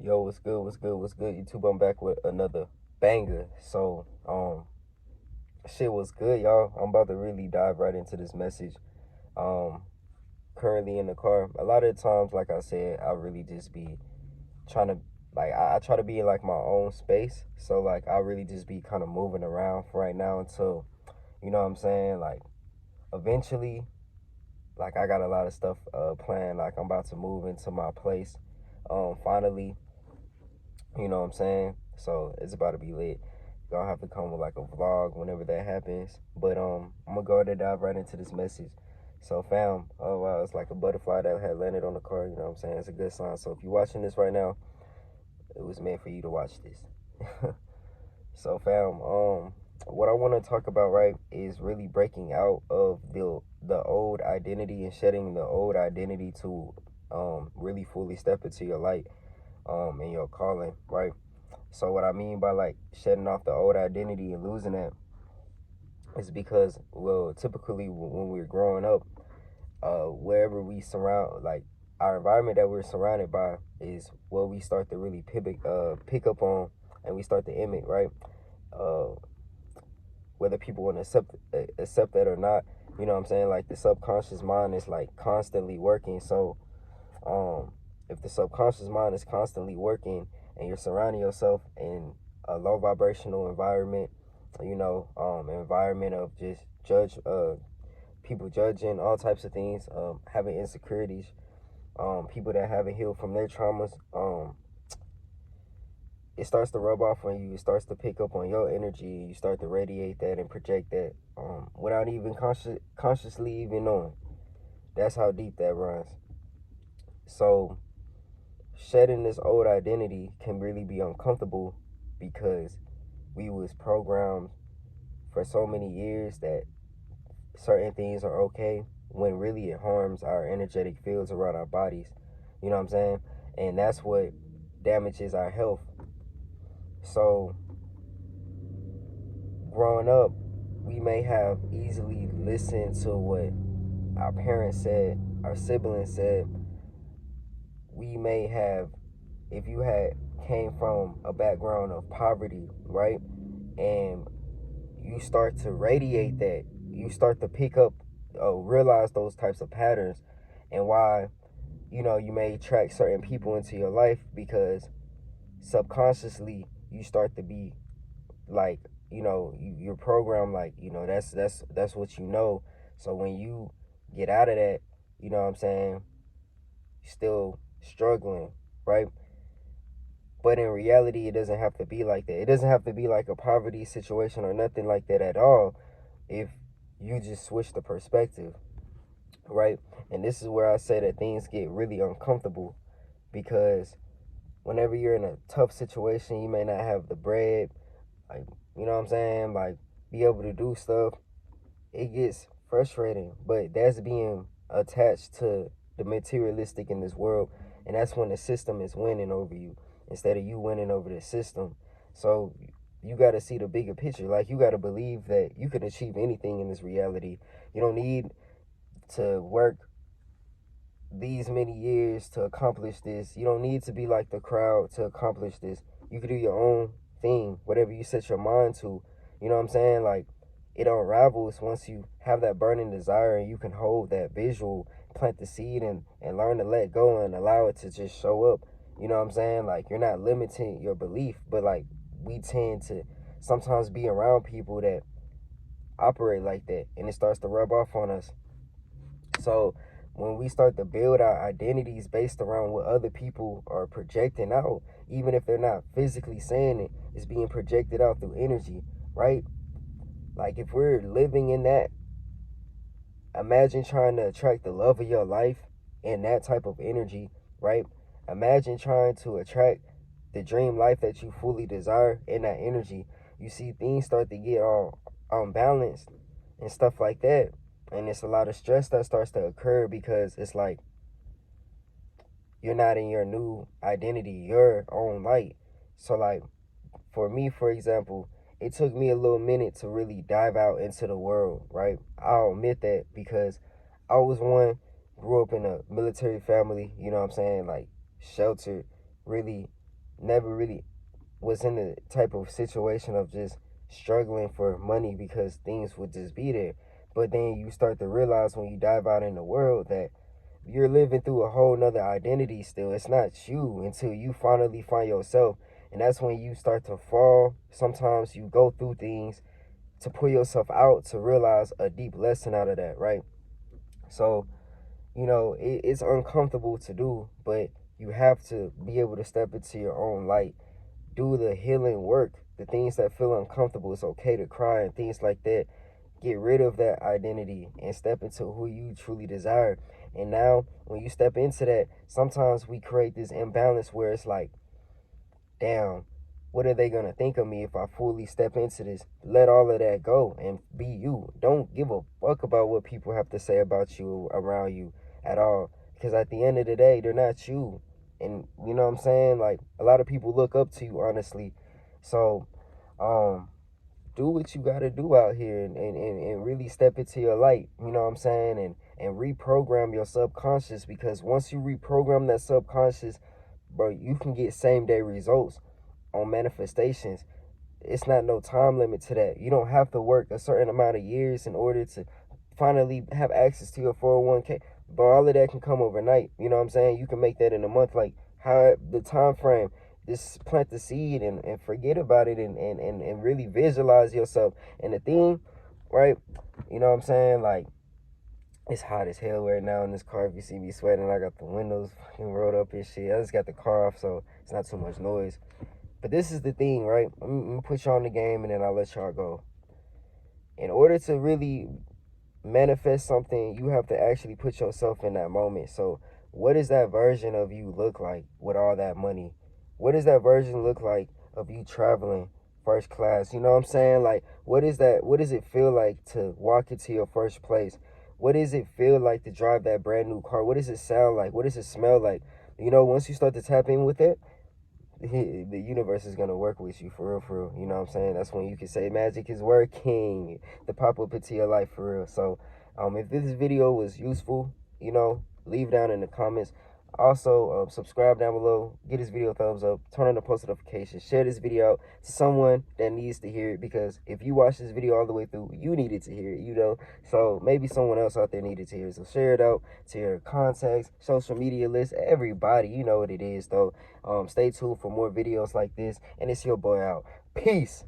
Yo, what's good? What's good? What's good? YouTube, I'm back with another banger. Shit was good, y'all. I'm about to really dive right into this message. Um, Currently in the car. A lot of times, like I said, I really just be trying to, I try to be in like my own space. So like, I really just be kind of moving around for right now until, you know what I'm saying? Like, eventually, like I got a lot of stuff planned. Like I'm about to move into my place. Finally, you know what I'm saying? So it's about to be lit. Gonna have to come with like a vlog whenever that happens. But I'm gonna go ahead and dive right into this message. So fam, oh wow, it's like a butterfly that had landed on the car, you know what I'm saying? It's a good sign. So if you're watching this right now, it was meant for you to watch this. So fam, what I wanna talk about, right, is really breaking out of the old identity and shedding the old identity to really fully step into your light and your calling, right? So what I mean by like shedding off the old identity and losing that is because, well, typically when we're growing up, wherever we surround, like our environment that we're surrounded by is what we start to really pick up on, and we start to emit, right? Uh, Whether people want to accept that or not, you know what I'm saying? Like the subconscious mind is like constantly working. So um, if the subconscious mind is constantly working and you're surrounding yourself in a low vibrational environment, environment of just people judging all types of things, having insecurities, people that haven't healed from their traumas, it starts to rub off on you. It starts to pick up on your energy. You start to radiate that and project that, without even consciously even knowing. That's how deep that runs. So shedding this old identity can really be uncomfortable because we was programmed for so many years that certain things are okay when really it harms our energetic fields around our bodies. You know what I'm saying? And that's what damages our health. So growing up, we may have easily listened to what our parents said, our siblings said. We may have, if you had came from a background of poverty, right? And you start to radiate that, you start to pick up, realize those types of patterns, and why, you may attract certain people into your life because subconsciously you start to be like, you're programmed like, that's what you know. So when you get out of that, you know what I'm saying, still struggling, right? But in reality, it doesn't have to be like that. It doesn't have to be like a poverty situation or nothing like that at all if you just switch the perspective, right? And this is where I say that things get really uncomfortable because whenever you're in a tough situation, you may not have the bread, like, you know what I'm saying? Like, be able to do stuff. It gets frustrating, but that's being attached to the materialistic in this world. And that's when the system is winning over you instead of you winning over the system. So you got to see the bigger picture. Like, you got to believe that you can achieve anything in this reality. You don't need to work these many years to accomplish this. You don't need to be like the crowd to accomplish this. You can do your own thing, whatever you set your mind to. You know what I'm saying? Like, it unravels once you have that burning desire and you can hold that visual, plant the seed, and learn to let go and allow it to just show up. You know what I'm saying? Like, you're not limiting your belief, but like, we tend to sometimes be around people that operate like that, and it starts to rub off on us. So when we start to build our identities based around what other people are projecting out, even if they're not physically saying it, it's being projected out through energy, right? Like, if we're living in that, imagine trying to attract the love of your life in that type of energy, right? Imagine trying to attract the dream life that you fully desire in that energy. You see things start to get all unbalanced and stuff like that. And it's a lot of stress that starts to occur because it's like you're not in your new identity, your own light. So like, for me, for example, it took me a little minute to really dive out into the world, right? I'll admit that because I was grew up in a military family, you know what I'm saying? Like, sheltered, really. never really was in the type of situation of just struggling for money because things would just be there. But then you start to realize when you dive out in the world that you're living through a whole nother identity still. It's not you until you finally find yourself. And that's when you start to fall. Sometimes you go through things to pull yourself out to realize a deep lesson out of that, right? So, it's uncomfortable to do, but you have to be able to step into your own light, do the healing work, the things that feel uncomfortable. It's okay to cry and things like that. Get rid of that identity and step into who you truly desire. And now, when you step into that, sometimes we create this imbalance where it's like, damn, what are they going to think of me if I fully step into this? Let all of that go and be you. Don't give a fuck about what people have to say about you around you at all. Because at the end of the day, they're not you. And you know what I'm saying? Like, a lot of people look up to you, honestly. So, do what you got to do out here and really step into your light, you know what I'm saying? And reprogram your subconscious, because once you reprogram that subconscious, bro, you can get same day results on manifestations. It's not no time limit to that. You don't have to work a certain amount of years in order to finally have access to your 401k. But all of that can come overnight. You know what I'm saying? You can make that in a month. Like, how the time frame, just plant the seed and forget about it and really visualize yourself. And the thing, right? You know what I'm saying? Like, it's hot as hell right now in this car. If you see me sweating, I got the windows fucking rolled up and shit. I just got the car off, so it's not too much noise. But this is the thing, right? I'm gonna put you on the game and then I'll let y'all go. In order to really manifest something, you have to actually put yourself in that moment. So, what does that version of you look like with all that money? What does that version look like of you traveling first class? You know what I'm saying? Like, what is that? What does it feel like to walk into your first place? What does it feel like to drive that brand new car? What does it sound like? What does it smell like? Once you start to tap in with it, the universe is gonna work with you for real, for real. You know what I'm saying? That's when you can say magic is working to pop up into your life for real. So, if this video was useful, leave down in the comments. Also, subscribe down below, get this video a thumbs up, turn on the post notifications, share this video out to someone that needs to hear it, because if you watch this video all the way through, you needed to hear it. So maybe someone else out there needed to hear it. So share it out to your contacts, social media list, everybody. You know what it is, though. Stay tuned for more videos like this, and it's your boy out. Peace.